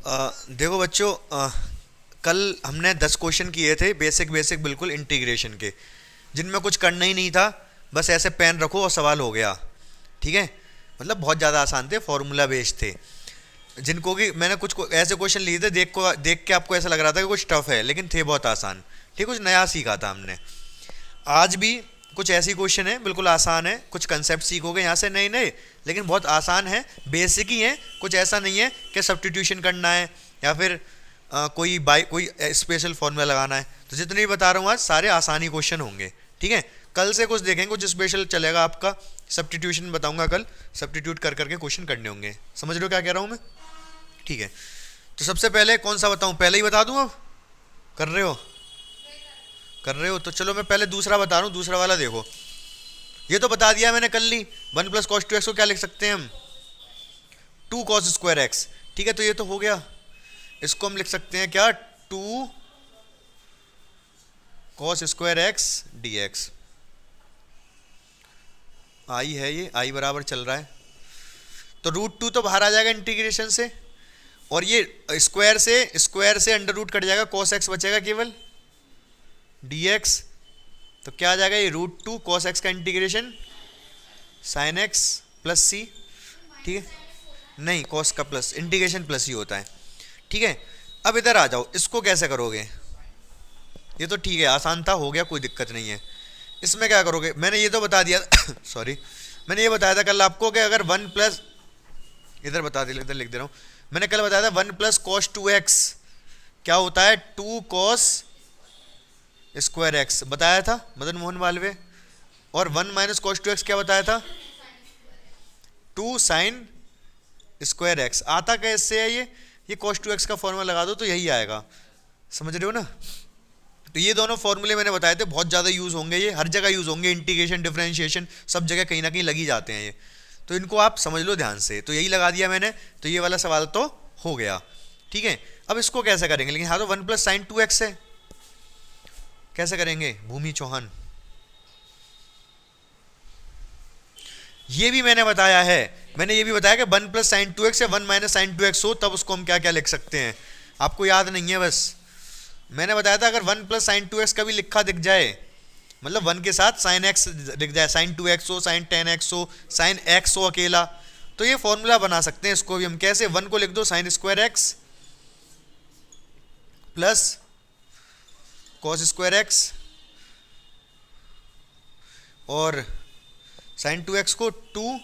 देखो बच्चों, कल हमने 10 क्वेश्चन किए थे, बेसिक बेसिक बिल्कुल इंटीग्रेशन के, जिनमें कुछ करना ही नहीं था। बस ऐसे पेन रखो और सवाल हो गया। ठीक है, मतलब बहुत ज़्यादा आसान थे, फॉर्मूला बेस्ड थे। जिनको कि मैंने कुछ ऐसे क्वेश्चन लिए थे, देख के आपको ऐसा लग रहा था कि कुछ टफ है, लेकिन थे बहुत आसान। ठीक, कुछ नया सीखा था हमने। आज भी कुछ ऐसी क्वेश्चन है, बिल्कुल आसान है, कुछ कंसेप्ट सीखोगे यहाँ से नए नए, लेकिन बहुत आसान है, बेसिक ही है। कुछ ऐसा नहीं है कि सब्स्टिट्यूशन करना है या फिर कोई स्पेशल फॉर्मूला लगाना है। तो जितने भी बता रहा हूँ आज सारे आसानी क्वेश्चन होंगे। ठीक है, कल से कुछ देखेंगे, कुछ स्पेशल चलेगा आपका। सब्स्टिट्यूशन बताऊंगा कल, सब्स्टिट्यूट कर करके क्वेश्चन करने होंगे। समझ रहे हो क्या कह रहा हूँ मैं? ठीक है, तो सबसे पहले कौन सा बताऊँ? पहले ही बता दूँ अब? कर रहे हो? कर रहे हो तो चलो मैं पहले दूसरा बता रहा हूँ। दूसरा वाला देखो, ये तो बता दिया मैंने कल ही। 1 + cos 2x को क्या लिख सकते हैं हम? 2 cos² x। ठीक है, तो ये तो हो गया। इसको हम लिख सकते हैं क्या? 2 cos² x dx। आई है, ये आई बराबर चल रहा है, तो √2 तो बाहर आ जाएगा इंटीग्रेशन से, और ये स्क्वायर से अंडर रूट कट जाएगा, cos x बचेगा केवल dx। तो क्या आ जाएगा? ये √2 cos x का integration sin x plus c। ठीक है, नहीं, cos का प्लस, इंटीग्रेशन प्लस ही होता है। ठीक है, अब इधर आ जाओ, इसको कैसे करोगे? ये तो ठीक है, आसान था, हो गया, कोई दिक्कत नहीं है। इसमें क्या करोगे? मैंने ये तो बता दिया सॉरी, मैंने ये बताया था कल आपको कि अगर 1 प्लस, इधर बता दे, इधर लिख दे रहा हूँ। मैंने कल बताया था 1 + cos 2x क्या होता है? 2 cos² x बताया था मदन मोहन मालवीय। और 1 - cos 2x क्या बताया था? 2 sin² x। आता कैसे है ये cos 2x का फॉर्मूला लगा दो तो यही आएगा। समझ रहे हो ना? तो ये दोनों फॉर्मूले मैंने बताए थे, बहुत ज़्यादा यूज़ होंगे, ये हर जगह यूज़ होंगे, इंटीग्रेशन, डिफरेंशिएशन, सब जगह कहीं ना कहीं लगी जाते हैं ये। तो इनको आप समझ लो ध्यान से। तो यही लगा दिया मैंने, तो ये वाला सवाल तो हो गया। ठीक है, अब इसको कैसे करेंगे? लेकिन हाँ, तो 1 + sin 2x है, कैसे करेंगे भूमि चौहान? ये भी मैंने बताया है, मैंने ये भी बताया कि 1 + sin 2x या 1 - sin 2x हो, तब उसको हम क्या क्या लिख सकते हैं। आपको याद नहीं है? बस मैंने बताया था अगर 1 + sin 2x का भी लिखा दिख जाए, मतलब 1 के साथ sin x लिख जाए, sin 2x हो, sin 10x हो, sin x हो अकेला, तो ये फॉर्मूला बना सकते हैं। इसको भी हम कैसे? 1 को लिख दो sin² x plus cos² x, और sin 2x को 2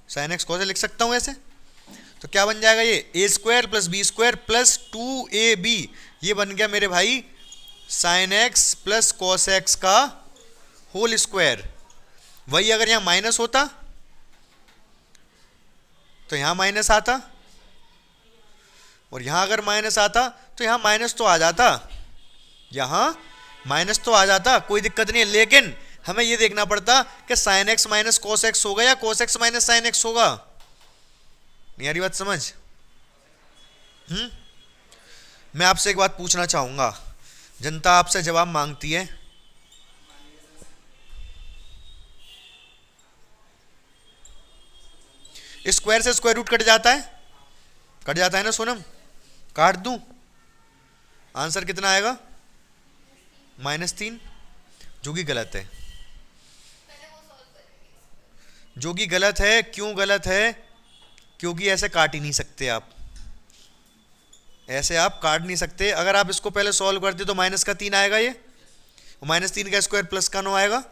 sin x cos लिख सकता हूं ऐसे। तो क्या बन जाएगा? ये a² + b² + 2ab, ये बन गया मेरे भाई sin x + cos x का होल स्क्वायर। वही अगर यहां माइनस होता तो यहां माइनस आता, और यहां अगर माइनस आता तो यहां माइनस तो आ जाता, यहां माइनस तो आ जाता, कोई दिक्कत नहीं है। लेकिन हमें यह देखना पड़ता कि sin x - cos x होगा या cos x - sin x होगा। नहीं आ रही बात समझ? मैं आपसे एक बात पूछना चाहूंगा, जनता आपसे जवाब मांगती है। स्क्वायर से स्क्वायर रूट कट जाता है, कट जाता है ना सोनम? काट दूं? आंसर कितना आएगा? -3, जो कि गलत है। जो कि गलत है, क्यों गलत है? क्योंकि ऐसे काट ही नहीं सकते आप, ऐसे आप काट नहीं सकते। अगर आप इसको पहले सॉल्व करते तो -3 आएगा, ये -3 का स्क्वायर प्लस का 9 आएगा,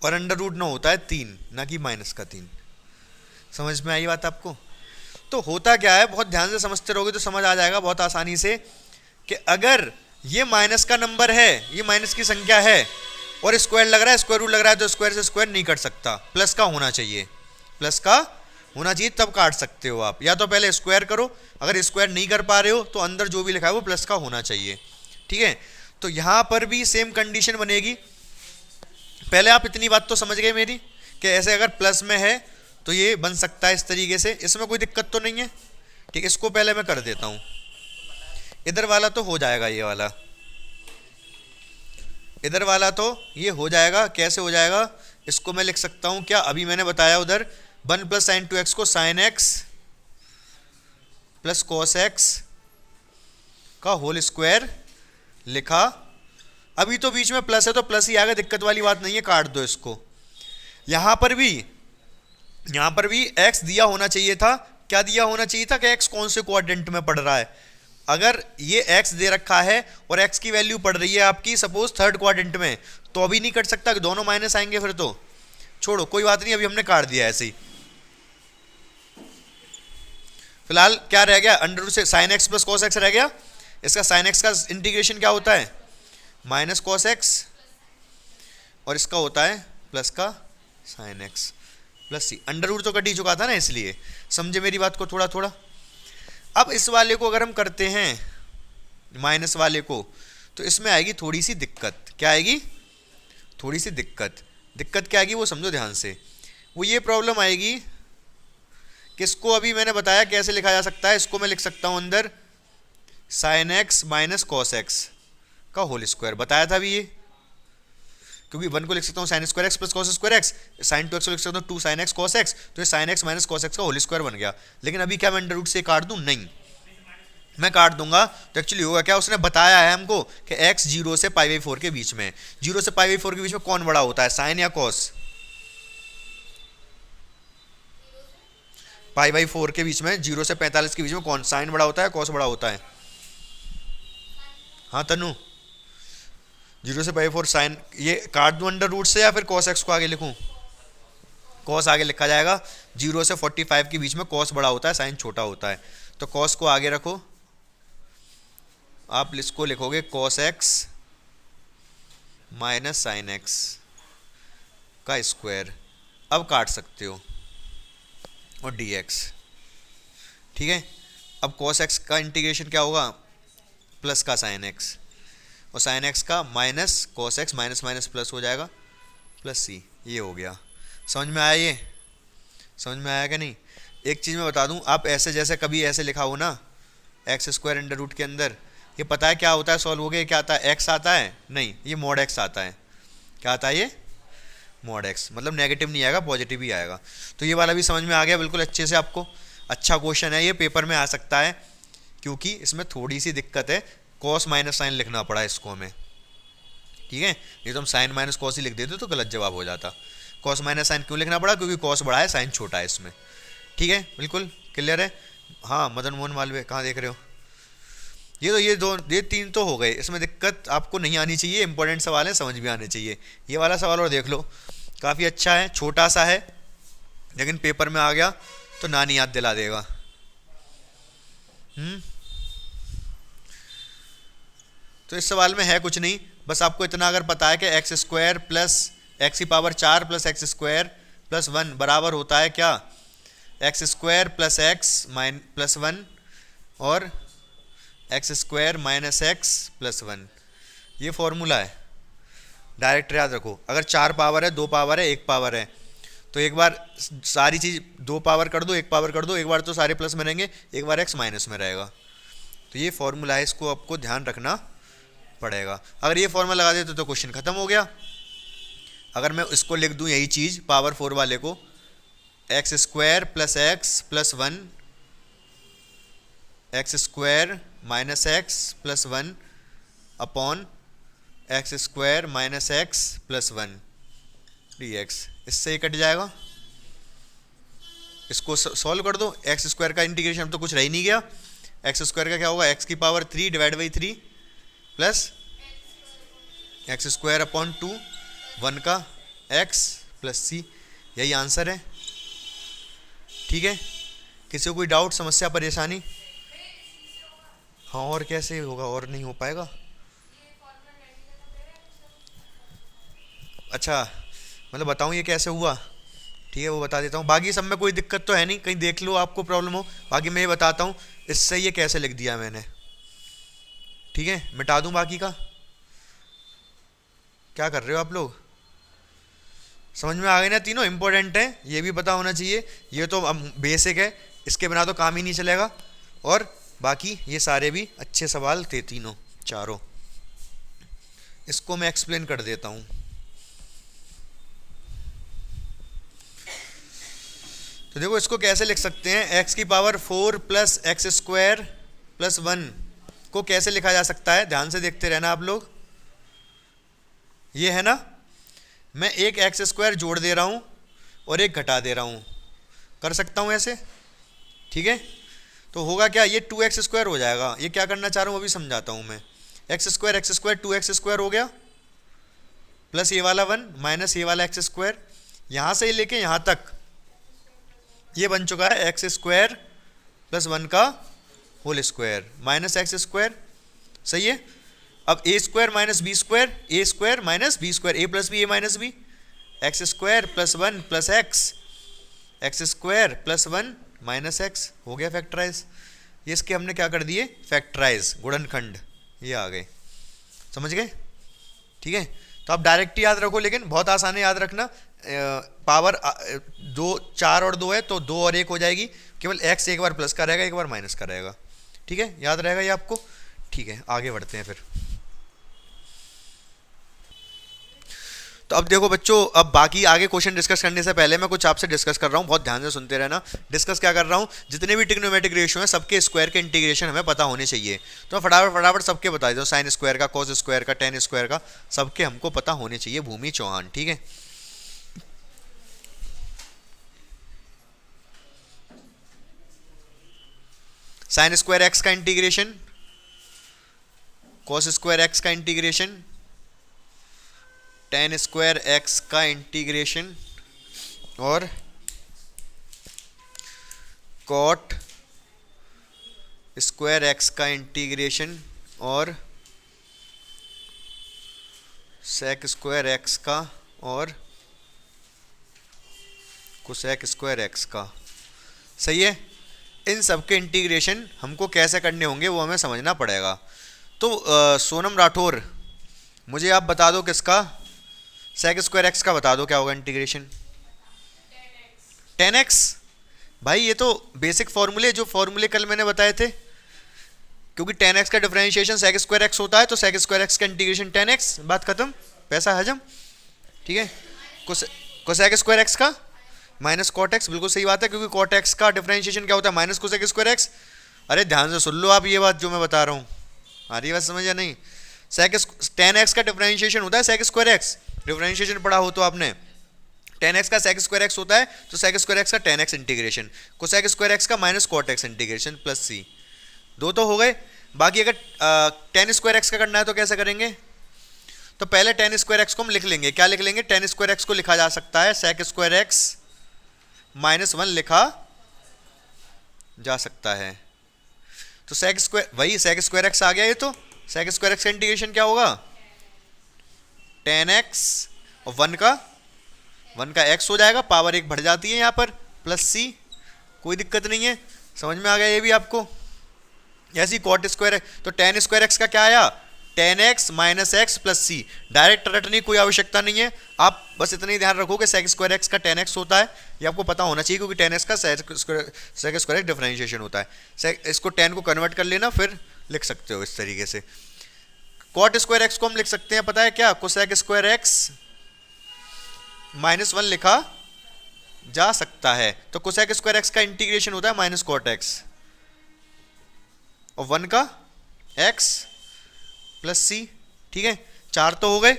और √9 होता है 3, ना कि -3। समझ में आई बात आपको? तो होता क्या है, बहुत ध्यान से समझते रहोगे तो समझ आ जाएगा बहुत आसानी से, कि अगर ये माइनस का नंबर है, ये माइनस की संख्या है, और स्क्वायर लग रहा है, स्क्वायर रूट लग रहा है, तो स्क्वायर से स्क्वायर नहीं कट सकता, प्लस का होना चाहिए, प्लस का होना चाहिए, तब काट सकते हो आप। या तो पहले स्क्वायर करो, अगर स्क्वायर नहीं कर पा रहे हो तो अंदर जो भी लिखा है वो प्लस का होना चाहिए। ठीक है, तो यहां पर भी सेम कंडीशन बनेगी। पहले आप इतनी बात तो समझ गए मेरी, कि ऐसे अगर प्लस में है तो ये बन सकता है इस तरीके से, इसमें कोई दिक्कत तो नहीं है। ठीक, इसको पहले मैं कर देता हूं। इधर वाला तो हो जाएगा, ये वाला, इधर वाला तो ये हो जाएगा। कैसे हो जाएगा? इसको मैं लिख सकता हूं क्या? अभी मैंने बताया उधर 1 + sin 2x को sin x plus cos x का होल स्क्वायर लिखा। अभी तो बीच में प्लस है तो प्लस ही आएगा, दिक्कत वाली बात नहीं है, काट दो इसको। यहां पर भी x दिया होना चाहिए था। क्या दिया होना चाहिए था कि x कौन से क्वाड्रेंट में पड़ रहा है। अगर ये x दे रखा है और x की वैल्यू पड़ रही है आपकी सपोज थर्ड क्वाड्रेंट में, तो अभी नहीं कट सकता कि दोनों माइनस आएंगे, फिर तो छोड़ो कोई बात नहीं, अभी हमने काट दिया ऐसे ही। फिलहाल क्या रह गया, अंडर रूट से sine x plus cos x रह गया। इसका साइन एक्स का इंटीग्रेशन क्या होता है, माइनस कॉस एक्स, और इसका होता है प्लस का साइन एक्स प्लस सी। अंडर रूट तो कट ही चुका था ना, इसलिए समझे मेरी बात को थोड़ा थोड़ा। अब इस वाले को अगर हम करते हैं माइनस वाले को, तो इसमें आएगी थोड़ी सी दिक्कत। क्या आएगी, थोड़ी सी दिक्कत। दिक्कत क्या आएगी वो समझो ध्यान से। वो ये प्रॉब्लम आएगी कि इसको अभी मैंने बताया कैसे लिखा जा सकता है। इसको मैं लिख सकता हूं अंदर sine x minus cos x का होल स्क्वायर, बताया था अभी ये। क्योंकि 1 को लिख सकता हूँ sine square x plus cos square x, sine 2x को लिख सकता हूँ 2 sin x cos x, तो ये sine x minus cos x का होल स्क्वायर बन गया। लेकिन अभी क्या मैं अंडर रूट से काट दूँ, नहीं मैं काट दूंगा तो एक्चुअली होगा क्या, उसने बताया है हमको कि x 0 से π/4 के बीच में, 0 से π/4 के बीच में कौन बड़ा होता है, साइन या कॉस। π/4 के बीच में 0 से 45 के बीच में कौन, साइन बड़ा होता है कॉस बड़ा होता है। हाँ तनु, 0 से π/4 साइन, ये काट दूं अंडर रूट से या फिर कॉस एक्स को आगे लिखूं, कॉस आगे लिखा जाएगा। 0 से 45 के बीच में कॉस बड़ा होता है, साइन छोटा होता है, तो कॉस को आगे रखो। आप इसको लिखोगे cos x minus sine x का स्क्वायर। अब काट सकते हो और dx, ठीक है। अब कॉस एक्स का इंटीग्रेशन क्या होगा, प्लस का साइन एक्स, और साइन एक्स का minus cos x, minus minus plus हो जाएगा प्लस सी। ये हो गया, समझ में आया, ये समझ में आया कि नहीं। एक चीज़ मैं बता दूं, आप ऐसे जैसे कभी ऐसे लिखा हो ना एक्स स्क्वायर अंडर रूट के अंदर, ये पता है क्या होता है, सॉल्व हो गया, क्या आता है, एक्स आता है, नहीं ये मॉड एक्स आता है। क्या आता है ये, मॉड एक्स, मतलब नेगेटिव नहीं आएगा पॉजिटिव ही आएगा। तो ये वाला भी समझ में आ गया बिल्कुल अच्छे से आपको। अच्छा क्वेश्चन है ये, पेपर में आ सकता है, क्योंकि इसमें थोड़ी सी दिक्कत है, कॉस माइनस साइन लिखना पड़ा इसको हमें, ठीक है। ये तो हम साइन माइनस कॉस ही लिख देते तो गलत जवाब हो जाता। कॉस माइनस साइन क्यों लिखना पड़ा, क्योंकि कॉस बड़ा है साइन छोटा है इसमें, ठीक है बिल्कुल क्लियर है। हाँ मदन मोहन मालवीय कहाँ देख रहे हो। ये तीन तो हो गए, इसमें दिक्कत आपको नहीं आनी चाहिए, इंपॉर्टेंट सवाल है, समझ भी आने चाहिए। ये वाला सवाल और देख लो, काफ़ी अच्छा है, छोटा सा है, लेकिन पेपर में आ गया तो नानी याद दिला देगा। तो इस सवाल में है कुछ नहीं, बस आपको इतना अगर पता है कि एक्स स्क्वायर प्लस एक्स की power 4 plus x square plus 1 बराबर होता है क्या, x square plus x plus 1 और x square minus x plus 1, ये फॉर्मूला है। डायरेक्ट याद रखो, अगर 4 पावर है, 2 पावर है, 1 पावर है, तो एक बार सारी चीज़ 2 पावर कर दो, 1 पावर कर दो, एक बार तो सारे प्लस में रहेंगे, एक बार एक्स माइनस में रहेगा। तो ये फॉर्मूला है, इसको आपको ध्यान रखना पड़ेगा। अगर ये फॉर्मूला लगा देते तो क्वेश्चन खत्म हो गया। अगर मैं इसको लिख दूं यही चीज़ पावर 4 वाले को, x square plus x plus 1 x square minus x plus 1 upon x square minus x plus 1 dx, इससे ही कट जाएगा। इसको सॉल्व कर दो, एक्स स्क्वायर का इंटीग्रेशन अब तो कुछ रह ही नहीं गया। एक्स स्क्वायर का क्या होगा, एक्स की power 3 divide by 3 plus x square upon 2 1 का एक्स प्लस सी, यही आंसर है, ठीक है। किसी को कोई डाउट, समस्या, परेशानी। हाँ और कैसे होगा, और नहीं हो पाएगा। अच्छा मतलब बताऊँ ये कैसे हुआ, ठीक है वो बता देता हूँ। बाकी सब में कोई दिक्कत तो है नहीं, कहीं देख लो आपको प्रॉब्लम हो, बाकी मैं ये बताता हूँ इससे ये कैसे लिख दिया मैंने, ठीक है। मिटा दूँ बाकी का, क्या कर रहे हो आप लोग, समझ में आ गए ना। तीनों इंपॉर्टेंट है, ये भी पता होना चाहिए, ये तो बेसिक है, इसके बिना तो काम ही नहीं चलेगा। और बाकी ये सारे भी अच्छे सवाल थे, तीनों चारों। इसको मैं एक्सप्लेन कर देता हूँ। तो देखो इसको कैसे लिख सकते हैं, x की power 4 plus x square plus 1 को कैसे लिखा जा सकता है, ध्यान से देखते रहना आप लोग। ये है ना, मैं एक एक्स स्क्वायर जोड़ दे रहा हूँ और एक घटा दे रहा हूँ, कर सकता हूँ ऐसे, ठीक है। तो होगा क्या, ये 2x स्क्वायर हो जाएगा। ये क्या करना चाह रहा हूँ अभी समझाता हूँ मैं। एक्स स्क्वायर 2x स्क्वायर हो गया, प्लस ये वाला 1 माइनस ये वाला एक्स स्क्वायर, यहाँ से लेके यहाँ तक ये बन चुका है एक्स स्क्वायर प्लस 1 का whole square minus x square, सही है। अब a square minus b square, a square minus b square, a plus b a minus b, x square plus 1 plus x square plus 1 minus x, हो गया factorise. ये इसके हमने क्या कर दिए, फैक्टराइज, गुणनखंड, ये आ गए, समझ गए, ठीक है। तो आप डायरेक्ट याद रखो, लेकिन बहुत आसान है याद रखना। पावर 2 4 और 2 है तो 2 और 1 हो जाएगी, केवल x एक बार प्लस का रहेगा एक बार माइनस का रहेगा, ठीक है, याद रहेगा ये आपको, ठीक है। आगे बढ़ते हैं फिर। तो अब देखो बच्चों, अब बाकी आगे क्वेश्चन डिस्कस करने से पहले मैं कुछ आपसे डिस्कस कर रहा हूँ, बहुत ध्यान से सुनते रहना। डिस्कस क्या कर रहा हूँ, जितने भी ट्रिग्नोमेट्रिक रेशियो हैं सबके स्क्वायर के इंटीग्रेशन हमें पता होने चाहिए। तो मैं फटाफट सबके बता देता हूँ, साइन स्क्वायर का, कॉस स्क्वायर का, टेन स्क्वायर का, सबके हमको पता होने चाहिए। भूमि चौहान, ठीक है। साइन स्क्वायर एक्स का इंटीग्रेशन, कॉस स्क्वायर एक्स का इंटीग्रेशन, टेन स्क्वायर एक्स का इंटीग्रेशन और कॉट स्क्वायर एक्स का इंटीग्रेशन और सेक स्क्वायर एक्स का और कोसेक स्क्वायर एक्स का, सही है। इन सब के इंटीग्रेशन हमको कैसे करने होंगे वो हमें समझना पड़ेगा। तो सोनम राठौर, मुझे आप बता दो किसका, सेक स्क्वायर एक्स का बता दो क्या होगा इंटीग्रेशन। 10x। भाई ये तो बेसिक फॉर्मूले, जो फॉर्मूले कल मैंने बताए थे, क्योंकि 10x का डिफरेंशिएशन सेक स्क्वायर एक्स होता है, तो सेक स्क्वायर एक्स का इंटीग्रेशन 10x, बात खत्म, पैसा हजम, ठीक है। कोसेक स्क्वायर एक्स का माइनस कॉट एक्स, बिल्कुल सही बात है, क्योंकि कॉट एक्स का डिफरेंशिएशन क्या होता है, माइनस कोसेक स्क्वायर एक्स। अरे ध्यान से सुन लो आप ये बात जो मैं बता रहा हूँ, आ रही बात समझ या नहीं। सेक 10x का डिफरेंशिएशन होता है सेक स्क्वायर एक्स, डिफरेंशिएशन पढ़ा हो तो आपने, 10x का सेक स्क्वायर एक्स होता है तो सेक स्क्वायर एक्स का 10x integration, cosec square x का minus cot x integration plus c, दो तो हो गए। बाकी अगर 10 स्क्वायर एक्स का करना है तो कैसे करेंगे, तो पहले 10 स्क्वायर एक्स को हम लिख लेंगे, क्या लिख लेंगे, 10 स्क्वायर एक्स को लिखा जा सकता है सेक स्क्वायर एक्स माइनस 1 लिखा जा सकता है। तो सेक स्क्वायर, वही सेक स्क्वायर एक्स आ गया, ये तो सेक स्क्वायर एक्स का इंटीग्रेशन क्या होगा, 10x और 1 का x हो जाएगा, पावर 1 बढ़ जाती है यहाँ पर, प्लस सी, कोई दिक्कत नहीं है, समझ में आ गया ये भी आपको। ऐसी कॉट स्क्वायर, तो 10 स्क्वायर एक्स का क्या आया, 10x माइनस एक्स प्लस सी, डायरेक्ट रटने की कोई आवश्यकता नहीं है, आप बस इतना ही ध्यान रखो कि सेक स्क्वायर एक्स का 10x होता है, ये आपको पता होना चाहिए, क्योंकि 10x का सेक स्क्वायर एक्स डिफरेंशिएशन होता है। इसको 10 को कन्वर्ट कर लेना, फिर लिख सकते हो इस तरीके से। कॉट स्क्वायर एक्स को हम लिख सकते हैं, पता है क्या, कोसेक स्क्वायर एक्स माइनस 1 लिखा जा सकता है। तो कोसेक स्क्वायर एक्स का इंटीग्रेशन होता है माइनस कॉट एक्स और 1 का एक्स प्लस सी, ठीक है, 4 तो हो गए।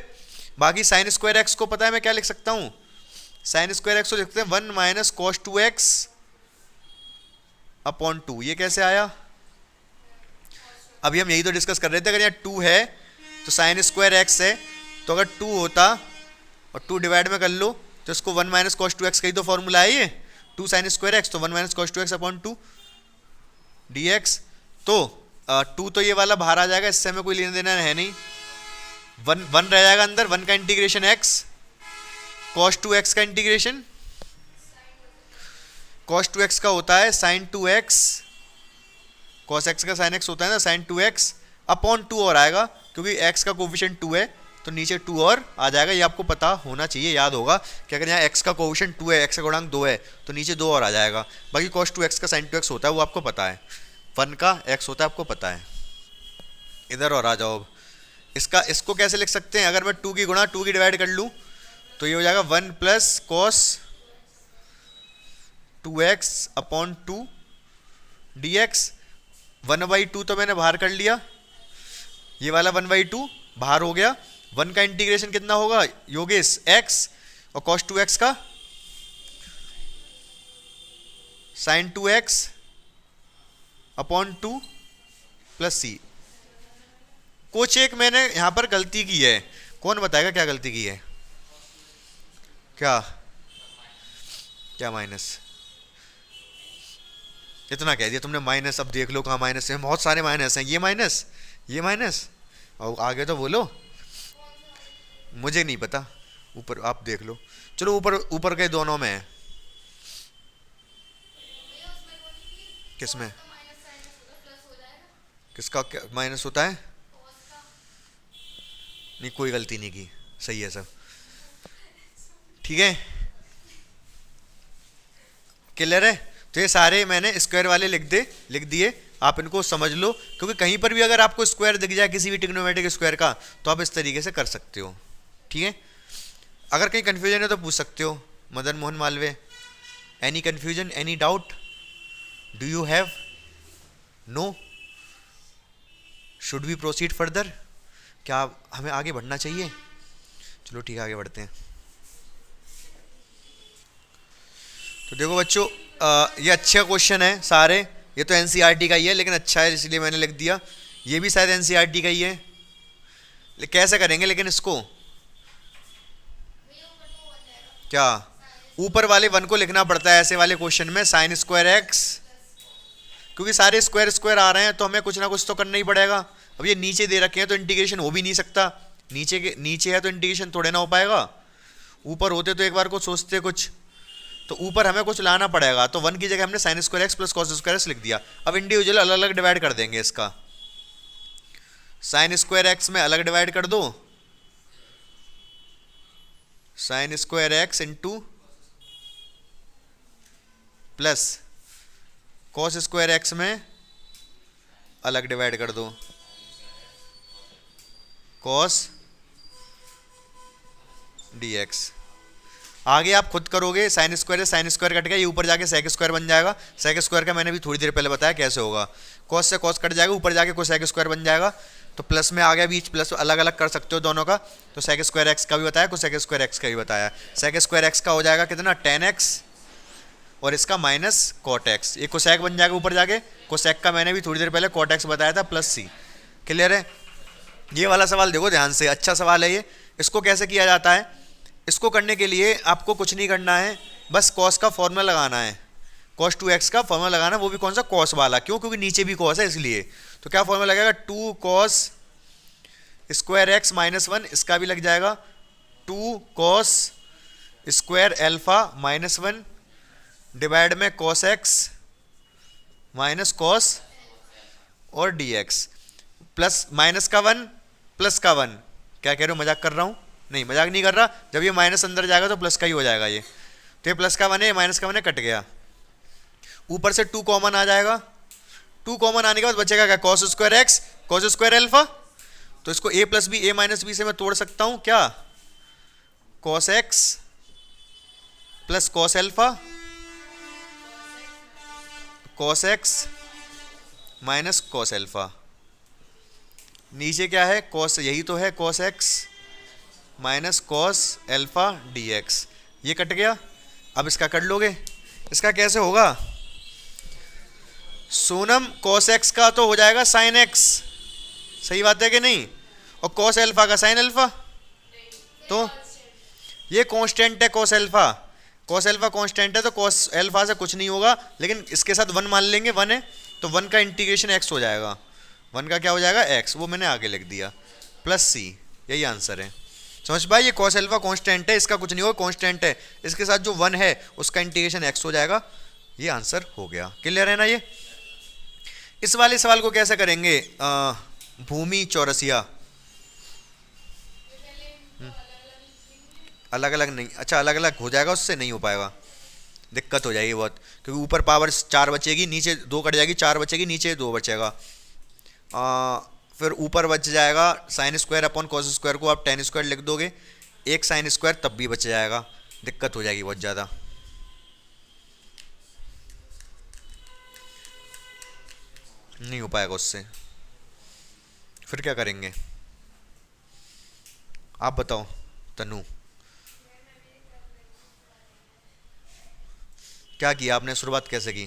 बाकी साइन स्क्वायर एक्स को पता है मैं क्या लिख सकता हूं, साइन स्क्वायर एक्स को लिखते हैं 1 माइनस कॉस 2x अपॉन 2, ये कैसे आया, अभी हम यही तो डिस्कस कर रहे थे। अगर यहाँ 2 है तो साइन स्क्वायर एक्स है, तो अगर 2 होता और 2 डिवाइड में कर लो तो इसको 1 माइनस कॉस 2x का ही तो फॉर्मूला है ये, 2 साइन स्क्वायर एक्स तो 1 minus cos 2x upon 2 dx। तो 2 तो ये वाला बाहर आ जाएगा, इससे हमें कोई लेना देना है नहीं, 1 रह जाएगा अंदर, 1 का इंटीग्रेशन x, कॉस 2x का इंटीग्रेशन, कॉस 2x का होता है साइन 2x, कॉस x का साइन x होता है ना साइन 2x अपॉन 2 और आएगा, क्योंकि x का कोफिशिएंट 2 है तो नीचे 2 और आ जाएगा, ये आपको पता होना चाहिए, याद होगा कि अगर यहाँ x का कोफिशिएंट 2 है, x का गुणांक 2 है तो नीचे 2 और आ जाएगा। बाकी कॉस 2x का साइन 2x होता है वो आपको पता है, 1 का x होता है आपको पता है। इधर और आ जाओ, अब इसको कैसे लिख सकते हैं, अगर मैं 2 की गुणा 2 की डिवाइड कर लूँ तो ये हो जाएगा 1 प्लस कॉस 2x/2 dx। 1/2 तो मैंने बाहर कर लिया, ये वाला 1/2 बाहर हो गया। 1 का इंटीग्रेशन कितना होगा योगेश, x, और cos 2x का sin 2x/2 प्लस c। कुछ एक मैंने यहां पर गलती की है, कौन बताएगा क्या गलती की है? क्या क्या माइनस? इतना कह दिया तुमने माइनस, अब देख लो कहाँ माइनस है, बहुत सारे माइनस हैं, ये माइनस, ये माइनस, और आगे तो बोलो, मुझे नहीं पता, ऊपर आप देख लो। चलो ऊपर ऊपर के दोनों में है, किसमें किसका क्या माइनस होता है? नहीं, कोई गलती नहीं की, सही है सब, ठीक है, क्लियर है। तो ये सारे मैंने स्क्वायर वाले लिख दिए, आप इनको समझ लो, क्योंकि कहीं पर भी अगर आपको स्क्वायर दिख जाए किसी भी ट्रिग्नोमेट्रिक स्क्वायर का, तो आप इस तरीके से कर सकते हो, ठीक है। अगर कहीं कंफ्यूजन है तो पूछ सकते हो। Madan Mohan Malaviya, any confusion, any doubt, do you have? No? Should we proceed further? क्या हमें आगे बढ़ना चाहिए? चलो ठीक है, आगे बढ़ते हैं। तो देखो बच्चों, ये अच्छा क्वेश्चन है सारे, ये तो एनसीईआरटी का ही है, लेकिन अच्छा है इसलिए मैंने लिख दिया। ये भी शायद एनसीईआरटी का ही है, कैसे करेंगे लेकिन इसको? क्या ऊपर वाले 1 को लिखना पड़ता है ऐसे वाले क्वेश्चन में, sin स्क्वायर एक्स, क्योंकि सारे स्क्वायर स्क्वायर आ रहे हैं तो हमें कुछ ना कुछ तो करना ही पड़ेगा। अब ये नीचे दे रखे हैं तो इंटीग्रेशन हो भी नहीं सकता, नीचे है तो इंटीग्रेशन थोड़े ना हो पाएगा। ऊपर होते तो एक बार को सोचते कुछ, तो ऊपर हमें कुछ लाना पड़ेगा, तो 1 की जगह हमने sin square x plus cos square x लिख दिया। अब इंडिविजुअल अलग अलग डिवाइड कर देंगे इसका, sin स्क्वायर एक्स में अलग डिवाइड कर दो, sin square x into plus cos square x में अलग डिवाइड कर दो, cos dx। आगे आप खुद करोगे, साइन स्क्वायर से साइन स्क्वायर कट गया, ये ऊपर जाके सेक स्क्वायर बन जाएगा। सेक स्क्वायर का मैंने भी थोड़ी देर पहले बताया कैसे होगा, कॉस से कॉस कट जाएगा, ऊपर जाके कोसेक स्क्वायर बन जाएगा, तो प्लस में आ गया बीच, प्लस अलग अलग कर सकते हो दोनों का। तो सेक स्क्वायर एक्स का भी बताया, कोसेक स्क्वायर एक्स का भी बताया। सेक स्क्वायर एक्स का हो जाएगा कितना, tan x, और इसका माइनस कॉट एक्स, ये कोसेक बन जाएगा ऊपर जाके। कोसेक का मैंने भी थोड़ी देर पहले कॉट एक्स बताया था, प्लस सी। क्लियर है? ये वाला सवाल देखो ध्यान से, अच्छा सवाल है ये। इसको कैसे किया जाता है? इसको करने के लिए आपको कुछ नहीं करना है, बस कॉस का फॉर्मूला लगाना है, cos 2x का फॉर्मूला लगाना, वो भी कौन सा, कॉस वाला। क्यों? क्योंकि नीचे भी कॉस है इसलिए। तो क्या फॉर्मूला लगेगा, 2 cos स्क्वायर एक्स माइनस 1, इसका भी लग जाएगा 2 cos square alpha minus 1 divide में cos x माइनस cos और dx, प्लस माइनस का 1 प्लस का 1। क्या कह रहे हो, मजाक कर रहा हूँ? नहीं, मजाक नहीं कर रहा। जब ये माइनस अंदर जाएगा तो प्लस का ही हो जाएगा ये, तो ये प्लस का 1 है, माइनस का 1 है, कट गया। ऊपर से 2 कॉमन आ जाएगा, 2 कॉमन आने के बाद बचेगा क्या, cos square X cos square alpha. तो इसको a plus B, a minus B से मैं तोड़ सकता हूँ क्या, cos X plus cos alpha, cos X minus cos alpha. नीचे क्या है, cos, यही तो है cos X minus cos alpha dx, ये कट गया। अब इसका कर लोगे, इसका कैसे होगा सोनम, cos x का तो हो जाएगा sin x, सही बात है कि नहीं, और cos एल्फा का sin एल्फा, तो ये कांस्टेंट है cos alpha, cos alpha constant है, तो cos एल्फा से कुछ नहीं होगा, लेकिन इसके साथ 1 मान लेंगे, 1 है तो 1 का इंटीग्रेशन x हो जाएगा, 1 का क्या हो जाएगा, x, वो मैंने आगे लिख दिया, प्लस c, यही आंसर है। समझ पाए, ये cos एल्फा कांस्टेंट है, इसका कुछ नहीं होगा, कांस्टेंट है, इसके साथ जो 1 है उसका इंटीग्रेशन x हो जाएगा, ये आंसर हो गया। क्लियर है ना? ये इस वाले सवाल को कैसे करेंगे, भूमि चौरसिया, अलग अलग नहीं, अच्छा अलग अलग हो जाएगा, उससे नहीं हो पाएगा, दिक्कत हो जाएगी बहुत, क्योंकि ऊपर पावर 4 बचेगी, नीचे 2 कट जाएगी, 4 बचेगी, नीचे 2 बचेगा, फिर ऊपर बच जाएगा sine square upon cos square को आप tan स्क्वायर लिख दोगे, एक साइन स्क्वायर तब भी बच जाएगा, दिक्कत हो जाएगी बहुत ज़्यादा। नहीं हो पाएगा उससे। फिर क्या करेंगे आप बताओ तनु। क्या किया आपने, शुरुआत कैसे की?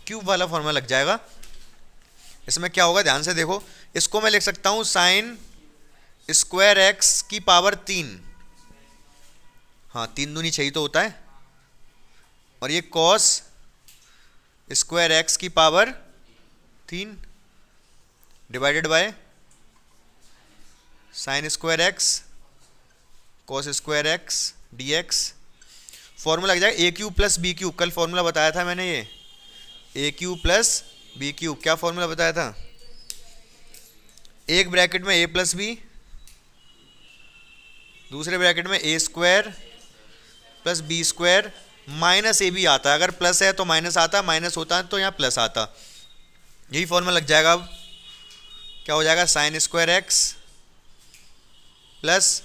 क्यूब वाला फॉर्मूला लग जाएगा। इसमें क्या होगा ध्यान से देखो, इसको मैं लिख सकता हूं साइन स्क्वायर एक्स की पावर 3। हाँ 3 दूनी 6 तो होता है। और ये कॉस स्क्वायर एक्स की power 3 divided by sine square x cos square x D x. Formula लग जाएगा a cube plus b cube. कल फॉर्मूला बताया था मैंने, ये a cube plus b cube. क्या फॉर्मूला बताया था? एक ब्रैकेट में ए प्लस बी, दूसरे ब्रैकेट में a square plus b square minus a भी आता है। अगर प्लस है तो माइनस आता, माइनस होता है तो यहाँ प्लस आता। यही फॉर्मूला लग जाएगा। अब क्या हो जाएगा, sign square x plus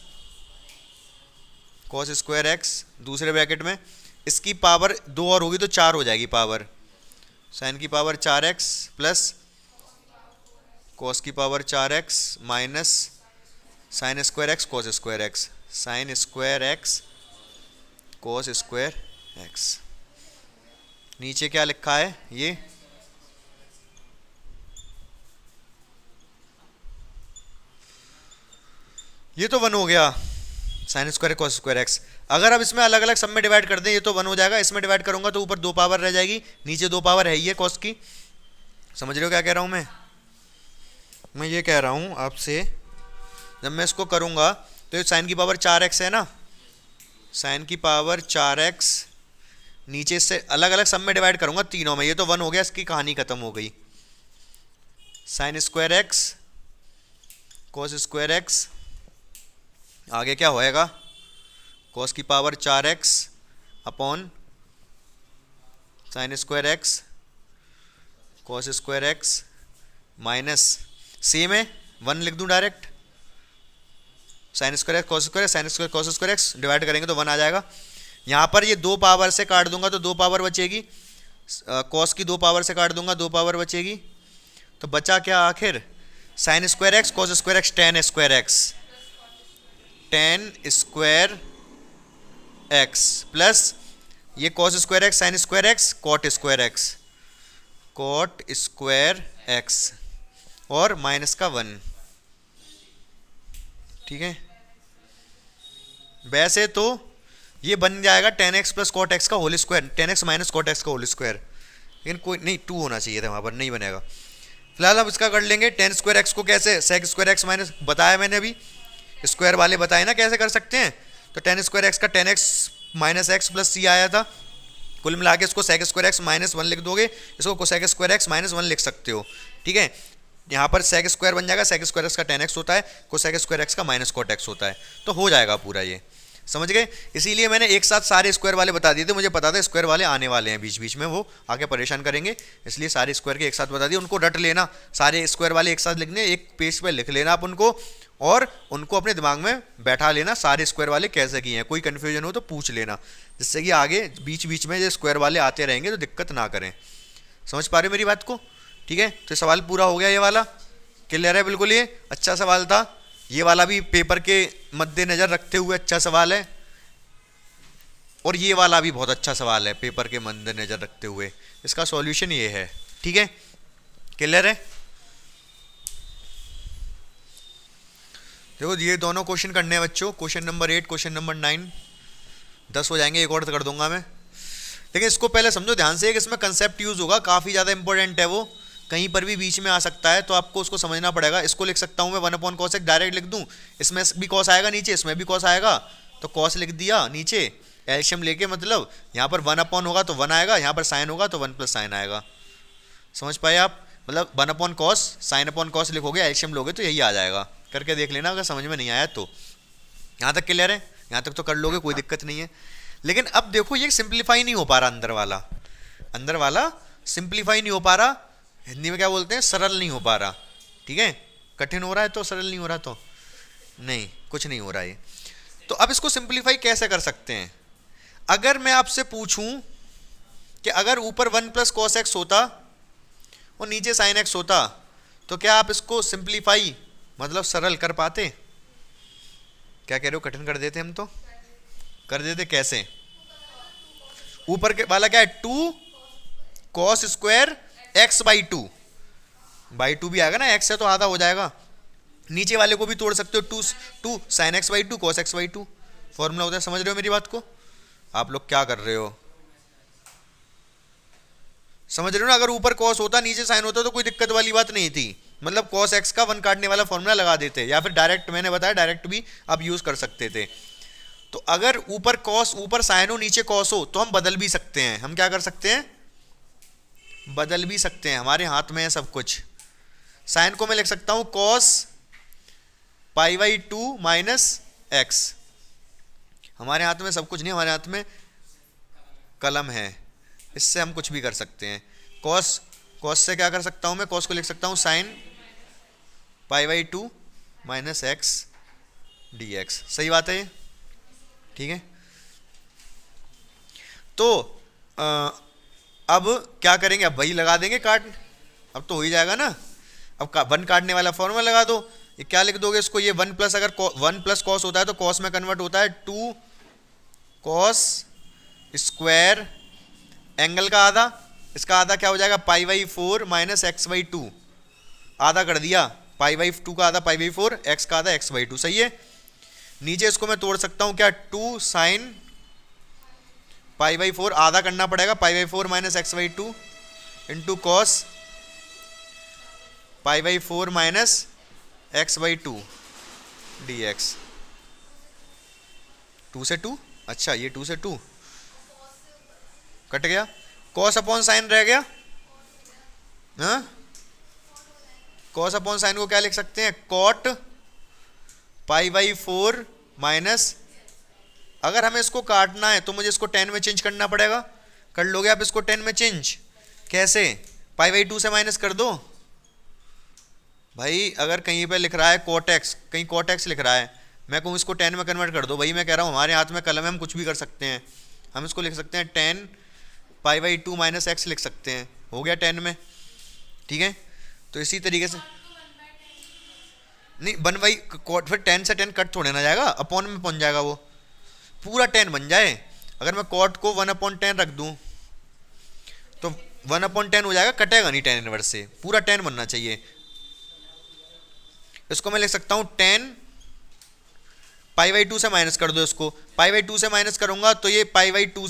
cos square x, दूसरे ब्रैकेट में इसकी पावर 2 और होगी तो 4 हो जाएगी पावर, साइन की पावर 4x प्लस कॉस की power 4x minus sign square x cos square x, sine square x cos square x. नीचे क्या लिखा है, ये तो 1 हो गया sine square cos square x. अगर अब इसमें अलग अलग सब में डिवाइड कर दें, ये तो 1 हो जाएगा। इसमें डिवाइड करूंगा तो ऊपर 2 पावर रह जाएगी, नीचे 2 पावर है ही है कॉस की। समझ रहे हो क्या कह रहा हूं मैं ये कह रहा हूं आपसे, जब मैं इसको करूंगा तो ये साइन की पावर 4x है ना, साइन की पावर 4x नीचे से अलग अलग सब में डिवाइड करूंगा तीनों में, ये तो 1 हो गया, इसकी कहानी खत्म हो गई। Sign square x cos square x, आगे क्या होएगा, कॉस की power 4x upon sine square x cos square X minus, same है 1 लिख दूं direct, sign square x cos square, sine square cos square x divide करेंगे तो 1 आ जाएगा। यहाँ पर ये 2 पावर से काट दूंगा तो 2 पावर बचेगी, कॉस की 2 पावर से काट दूंगा 2 पावर बचेगी, तो बचा क्या आखिर, sine square x cos square x tan square x, tan square x plus ये cos square x sine square x cot square x, cot square x और माइनस का 1। ठीक है, वैसे तो ये बन जाएगा tan x plus cot x का whole square, tan x minus cot x का होल स्क्वायर, लेकिन कोई नहीं 2 होना चाहिए था वहाँ पर, नहीं बनेगा। फिलहाल अब इसका कर लेंगे टेन स्क्वायर एक्स को कैसे, सेक स्क्वायर एक्स माइनस, बताया मैंने अभी स्क्वायर वाले बताए ना कैसे कर सकते हैं। तो टेन स्क्वायर एक्स का ten x minus x plus c आया था, कुल मिला के इसको सेक स्क्वायर एक्स माइनस 1 लिख दोगे, इसको कोसेक स्क्वायर एक्स माइनस 1 लिख सकते हो। ठीक है, यहाँ पर सेक स्क्वायर बन जाएगा, सेक स्क्वायर एक्स का टेन एक्स होता है, कोसेक स्क्वायर एक्स का माइनस कॉट एक्स होता है, तो हो जाएगा पूरा ये, समझ गए। इसीलिए मैंने एक साथ सारे स्क्वायर वाले बता दिए थे, मुझे पता था स्क्वायर वाले आने वाले हैं बीच बीच में, वो आके परेशान करेंगे, इसलिए सारे स्क्वायर के एक साथ बता दिए। उनको रट लेना, सारे स्क्वायर वाले एक साथ लिखने, एक पेज पे लिख लेना आप उनको, और उनको अपने दिमाग में बैठा लेना सारे स्क्वायर वाले कैसे किए हैं, कोई कन्फ्यूजन हो तो पूछ लेना, जिससे कि आगे बीच बीच में जो स्क्वायर वाले आते रहेंगे तो दिक्कत ना करें। समझ पा रहे हो मेरी बात को? ठीक है, तो सवाल पूरा हो गया, ये वाला क्लियर है बिल्कुल, ये अच्छा सवाल था। ये वाला भी पेपर के मद्देनजर रखते हुए अच्छा सवाल है, और ये वाला भी बहुत अच्छा सवाल है पेपर के मद्देनजर रखते हुए, इसका सॉल्यूशन ये है। ठीक है, क्लियर है। देखो ये दोनों क्वेश्चन करने हैं बच्चों, क्वेश्चन नंबर 8 क्वेश्चन नंबर 9, 10 हो जाएंगे, एक और कर दूंगा मैं। लेकिन इसको पहले समझो ध्यान से, इसमें कंसेप्ट यूज होगा, काफ़ी ज़्यादा इंपॉर्टेंट है, वो कहीं पर भी बीच में आ सकता है, तो आपको उसको समझना पड़ेगा। इसको लिख सकता हूँ मैं 1 कॉस एक्स, डायरेक्ट लिख दूँ, इसमें भी कॉस आएगा नीचे, इसमें भी कॉस आएगा, तो कॉस लिख दिया नीचे, एल्शियम लेके, मतलब यहाँ पर 1 होगा तो 1 आएगा, यहाँ पर साइन होगा तो 1 प्लस साइन आएगा। समझ पाए आप, मतलब 1 कॉस साइन अपॉन कॉस लिखोगे, एल्शियम लोगे तो यही आ जाएगा, करके देख लेना अगर समझ में नहीं आया तो। यहाँ तक क्लियर है, यहाँ तक तो कर लोगे, कोई दिक्कत नहीं है। लेकिन अब देखो ये सिंप्लीफाई नहीं हो पा रहा, अंदर वाला सिंप्लीफाई नहीं हो पा रहा, हिंदी में क्या बोलते हैं, सरल नहीं हो पा रहा। ठीक है, कठिन हो रहा है तो सरल नहीं हो रहा, तो नहीं, कुछ नहीं हो रहा है। तो अब इसको सिंप्लीफाई कैसे कर सकते हैं? अगर मैं आपसे पूछूं कि अगर ऊपर 1 प्लस कॉस एक्स होता और नीचे साइन एक्स होता तो क्या आप इसको सिंप्लीफाई मतलब सरल कर पाते? क्या कह रहे हो, कठिन कर देते हम तो? कर देते कैसे? ऊपर के वाला क्या है 2 cos square x by to भी आएगा ना, एक्स है तो आधा हो जाएगा। नीचे वाले को भी तोड़ सकते हो, two sine X by two cos X by two formula होता है। समझ रहे हो मेरी बात को? आप लोग क्या कर रहे हो, समझ रहे हो ना? अगर ऊपर कॉस होता नीचे साइन होता तो कोई दिक्कत वाली बात नहीं थी, मतलब कॉस एक्स का 1 काटने वाला फॉर्मूला लगा देते, या फिर डायरेक्ट मैंने बताया डायरेक्ट भी आप यूज कर सकते थे। तो अगर ऊपर कॉस ऊपर साइन हो नीचे कॉस हो तो हम बदल भी सकते हैं। हम क्या कर सकते हैं? बदल भी सकते हैं, हमारे हाथ में है सब कुछ। साइन को मैं लिख सकता हूं cos pi by two minus x. हमारे हाथ में सब कुछ नहीं, हमारे हाथ में कलम है, इससे हम कुछ भी कर सकते हैं। कॉस से क्या कर सकता हूं मैं? कॉस को लिख सकता हूं sine pi by two minus x D x. सही बात है ये, ठीक है। तो अब क्या करेंगे? अब वही लगा देंगे काट, अब तो हो ही जाएगा ना। अब 1 काटने वाला फॉर्मूला लगा दो। ये क्या लिख दोगे इसको? ये 1 प्लस, अगर 1 प्लस कॉस होता है तो कॉस में कन्वर्ट होता है 2 कॉस स्क्वायर एंगल का आधा, इसका आधा क्या हो जाएगा? पाई by 4 minus x by to. आधा कर दिया, पाई बाई 2 का आधा पाई बाई 4, एक्स का आधा एक्स बाई टू। सही है। नीचे इसको मैं तोड़ सकता हूं क्या? 2 साइन पाई बाई 4, आधा करना पड़ेगा, पाई by 4 minus x by two into cos pi by 4 minus x by to D x. 2 से 2, अच्छा ये 2 से 2 कट गया, कॉस अपॉन साइन रह गया। हाँ, कॉस अपॉन साइन को क्या लिख सकते हैं? कॉट पाई बाई 4 माइनस, अगर हमें इसको काटना है तो मुझे इसको 10 में चेंज करना पड़ेगा। कर लोगे आप इसको 10 में चेंज? कैसे? पाई बाई 2 से माइनस कर दो भाई। अगर कहीं पे लिख रहा है कॉट एक्स, कहीं कॉट एक्स लिख रहा है, मैं कहूँ इसको 10 में कन्वर्ट कर दो, भाई मैं कह रहा हूँ हमारे हाथ में कलम है, हम कुछ भी कर सकते हैं। हम इसको लिख सकते हैं 10 पाई बाई 2 माइनस एक्स लिख सकते हैं, हो गया 10 में, ठीक है। तो इसी तरीके से नहीं 1 बाई कॉट, फिर 10 से 10 कट थोड़े ना जाएगा, अपॉन में पहुंच जाएगा, वो पूरा 10 बन जाए। अगर मैं कॉट को 1/10 रख दूं तो 1/10 हो जाएगा, कटेगा नहीं 10 इनवर्स से, पूरा 10 बनना चाहिए। इसको मैं लिख सकता हूं 10 पाई बाई 2 से माइनस कर दो, इसको पाई बाई 2 से माइनस करूंगा तो ये पाई बाई 2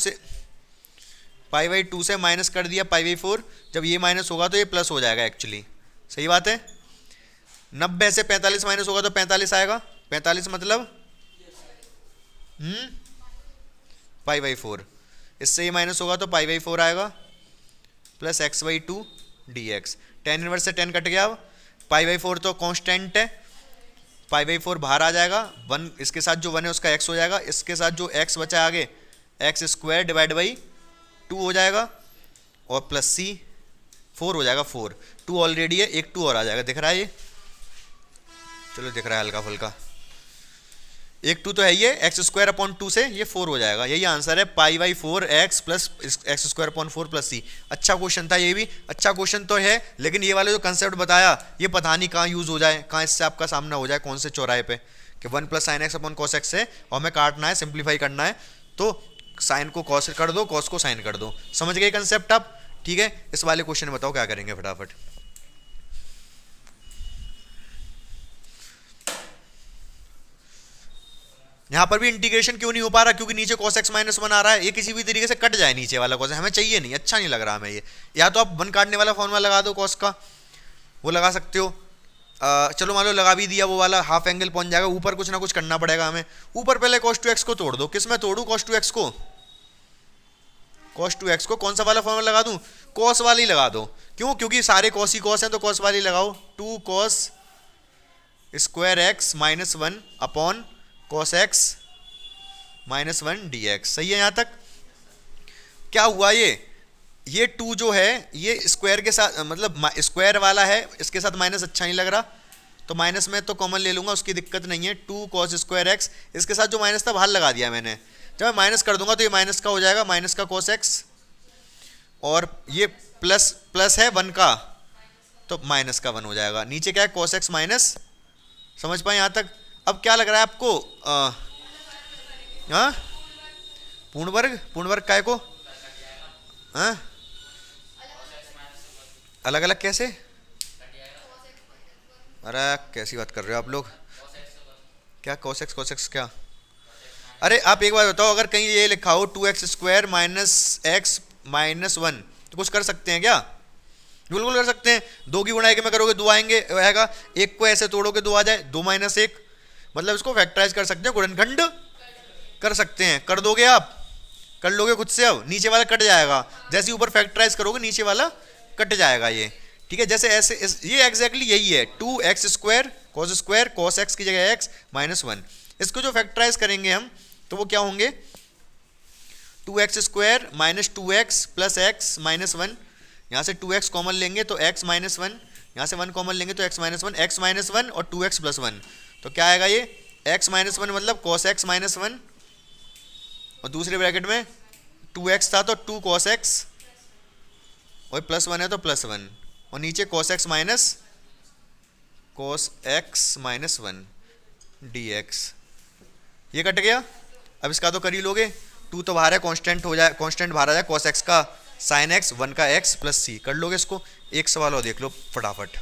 से माइनस कर दिया पाई बाई 4, जब ये माइनस होगा तो ये प्लस हो जाएगा एक्चुअली। सही बात है। 90 से 45 माइनस होगा तो 45 आएगा, 45 मतलब पाई बाई 4, इससे ये माइनस होगा तो पाई बाई 4 आएगा plus x by to D x. 10 inverse से 10 कट गया। अब पाई बाई 4 तो कांस्टेंट है, पाई बाई 4 बाहर आ जाएगा, 1 इसके साथ जो 1 है उसका x हो जाएगा, इसके साथ जो x बचा आगे एक्स स्क्वायर डिवाइड बाई 2 हो जाएगा, और प्लस c 4 हो जाएगा। 4 2 ऑलरेडी है, एक 2 और आ जाएगा, दिख रहा है ये? चलो दिख रहा है हल्का फुल्का, एक 2 तो है ये, एक्स स्क्वायर अपॉन 2 से ये 4 हो जाएगा। यही आंसर है, pi by 4 x plus x square upon 4 plus c. अच्छा क्वेश्चन था, ये भी अच्छा क्वेश्चन तो है, लेकिन ये वाला जो कंसेप्ट बताया ये पता नहीं कहाँ यूज हो जाए, कहाँ इससे आपका सामना हो जाए, कौन से चौराहे पे, कि 1 plus sine x upon cos x है और हमें काटना है, सिंप्लीफाई करना है, तो साइन को कॉस कर दो, कॉस को साइन कर दो। समझ गए कंसेप्ट आप? ठीक है। इस वाले क्वेश्चन में बताओ क्या करेंगे फटाफट। यहां पर भी इंटीग्रेशन क्यों नहीं हो पा रहा? क्योंकि नीचे cos x माइनस 1 आ रहा है, ये किसी भी तरीके से कट जाए नीचे वाला cos, हमें चाहिए नहीं, अच्छा नहीं लग रहा हमें ये। या तो आप 1 काटने वाला फॉर्मूला लगा दो cos का, वो लगा सकते हो। चलो मान लो लगा भी दिया, वो वाला हाफ एंगल पहुंच जाएगा। ऊपर कुछ ना कुछ करना पड़ेगा हमें। ऊपर पहले cos 2x को तोड़ दो। किस में तोड़ू cos 2x को? cos 2x को कौन सा वाला फॉर्मूला लगा दूं? cos वाली लगा दो। क्यों? क्योंकि सारे cos ही cos हैं, तो cos वाली लगाओ। 2 cos square X minus 1 upon cos x minus 1 D x. सही है? यहां तक क्या हुआ? ये 2 जो है ये स्क्वायर के साथ, मतलब स्क्वायर वाला है, इसके साथ माइनस अच्छा नहीं लग रहा, तो माइनस में तो कॉमन ले लूंगा, उसकी दिक्कत नहीं है। 2 cos स्क्वायर एक्स, इसके साथ जो माइनस था बाहर लगा दिया मैंने। जब मैं माइनस कर दूंगा तो ये माइनस का हो जाएगा, माइनस का cos x और ये प्लस प्लस है 1 का, तो माइनस का 1 हो जाएगा। नीचे क्या है cos x माइनस, समझ पाए यहाँ तक? अब क्या लग रहा है आपको? हाँ, पूर्ण वर्ग काय को? हाँ, अलग अलग कैसे? अरे कैसी बात कर रहे हो आप लोग? क्या cos x क्या? अरे आप एक बात बताओ, अगर कहीं ये लिखा हो 2x² माइनस एक्स माइनस 1 तो कुछ कर सकते हैं क्या? बिल्कुल कर सकते हैं। 2 की गुणा 1 में करोगे 2 आएगा, 1 को ऐसे तोड़ोगे 2 आ जाए, 2 माइनस 1, मतलब इसको फैक्टराइज कर सकते हैं, गुणनखंड कर सकते हैं। कर दोगे आप? कर लोगे खुद से? अब नीचे वाला कट जाएगा, जैसे ऊपर फैक्टराइज करोगे नीचे वाला कट जाएगा ये, ठीक है? जैसे ऐसे ये एग्जैक्टली यही है, 2x² cos x की जगह x माइनस 1। इसको जो फैक्टराइज करेंगे हम तो वो क्या होंगे? 2x² minus 2x plus x minus 1, यहाँ से 2x कॉमन लेंगे तो x माइनस 1, यहाँ से 1 कॉमन लेंगे तो x माइनस 1, x माइनस 1 और 2x प्लस 1, तो क्या आएगा ये? x माइनस 1 मतलब cos x माइनस 1, और दूसरे ब्रैकेट में 2x था तो 2 cos x, और प्लस 1 है तो प्लस 1, और नीचे cos x माइनस 1 dx। ये कट गया। अब इसका तो कर ही लोगे, 2 तो बाहर है, कांस्टेंट हो जाए, कांस्टेंट बाहर आ जाए, cos x का sin x 1 का x प्लस c। कर लोगे इसको। एक सवाल और देख लो फटाफट।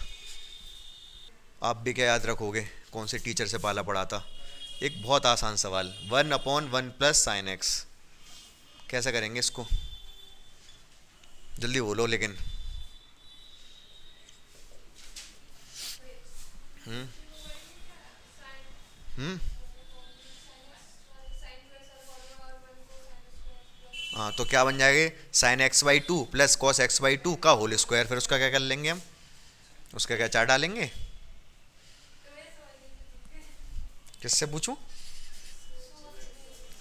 आप भी क्या याद रखोगे, कौन से टीचर से पाला पड़ा था? एक बहुत आसान सवाल, 1/1 प्लस sin x। कैसे करेंगे इसको? जल्दी बोलो लेकिन। हाँ, तो क्या बन जाएगा? sin x/2 plus cos x/2 का होल स्क्वायर। फिर उसका क्या कर लेंगे हम? उसका क्या चार डालेंगे? किससे पूछूं?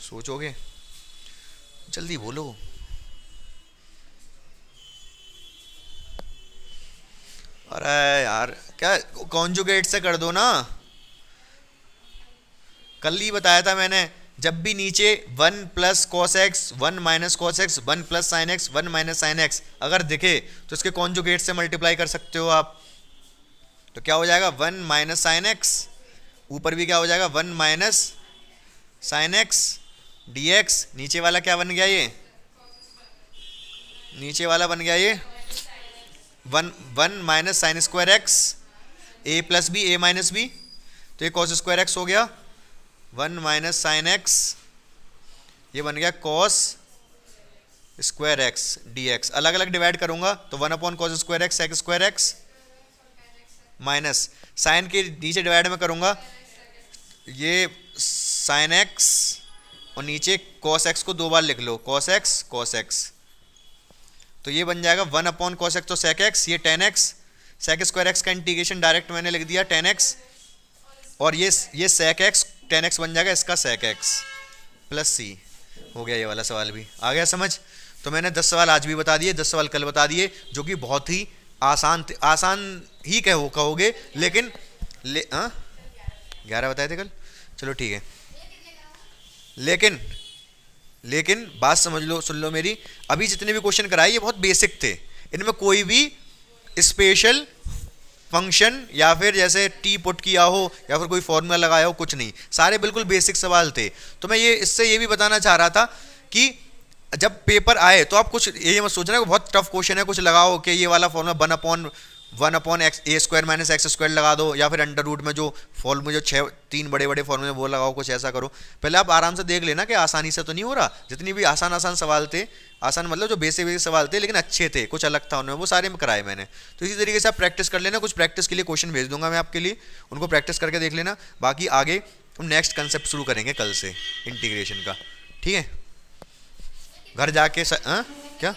सोचोगे? जल्दी बोलो। अरे यार, क्या कॉन्जुगेट से कर दो ना। कल ही बताया था मैंने, जब भी नीचे 1 plus cos x 1 minus cos x 1 plus sin x 1 minus sin x अगर दिखे तो इसके कॉन्जुगेट से मल्टीप्लाई कर सकते हो आप। तो क्या हो जाएगा? 1 माइनस sin x, ऊपर भी क्या हो जाएगा? 1 माइनस sin x dx। नीचे वाला क्या बन गया? ये नीचे वाला बन गया ये 1 minus sign square x A plus b a minus B, तो ये cos स्क्वायर एक्स हो गया। 1 माइनस साइन एक्स, ये बन गया cos square x D X. अलग अलग डिवाइड करूंगा तो 1/cos square X sec square X minus sine के नीचे डिवाइड में करूंगा ये साइन एक्स, और नीचे cos एक्स को 2 बार लिख लो, cos एक्स, तो ये बन जाएगा 1/cos एक्स तो सेक एक्स, ये tan X, sec square x का इंटीग्रेशन डायरेक्ट मैंने लिख दिया tan एक्स, और ये सेक एक्स tan एक्स बन जाएगा इसका सेक एक्स प्लस सी। हो गया ये वाला सवाल भी। आ गया समझ? तो मैंने 10 सवाल आज भी बता दिए, 10 सवाल कल बता दिए, जो कि बहुत ही आसान थे। आसान ही कहोगे लेकिन 11 बताए थे कल, चलो ठीक है। लेकिन बात समझ लो, सुन लो मेरी, अभी जितने भी क्वेश्चन कराए ये बहुत बेसिक थे। इनमें कोई भी स्पेशल फंक्शन या फिर जैसे टी पुट किया हो या फिर कोई फॉर्मूला लगाया हो, कुछ नहीं, सारे बिल्कुल बेसिक सवाल थे। तो मैं इससे ये भी बताना चाह रहा था कि जब पेपर आए तो आप कुछ ये मत सोचना कि बहुत टफ क्वेश्चन है, कुछ लगाओ कि ये वाला फॉर्मूला 1/1 एक्स ए स्क्वायर माइनस एक्स स्क्वायर लगा दो, या फिर अंडर रूट में जो फॉर्मूले जो 3 बड़े बड़े फॉर्मूले वो लगाओ, कुछ ऐसा करो। पहले आप आराम से देख लेना कि आसानी से तो नहीं हो रहा। जितनी भी आसान सवाल थे, आसान मतलब जो बेसिक सवाल थे लेकिन अच्छे थे, कुछ अलग था उनमें, वो सारे में कराए मैंने। तो इसी तरीके से आप प्रैक्टिस कर लेना। कुछ प्रैक्टिस के लिए क्वेश्चन भेज दूंगा मैं आपके लिए, उनको प्रैक्टिस करके देख लेना। बाकी आगे हम नेक्स्ट कंसेप्ट शुरू करेंगे कल से इंटीग्रेशन का, ठीक है? घर जाके क्या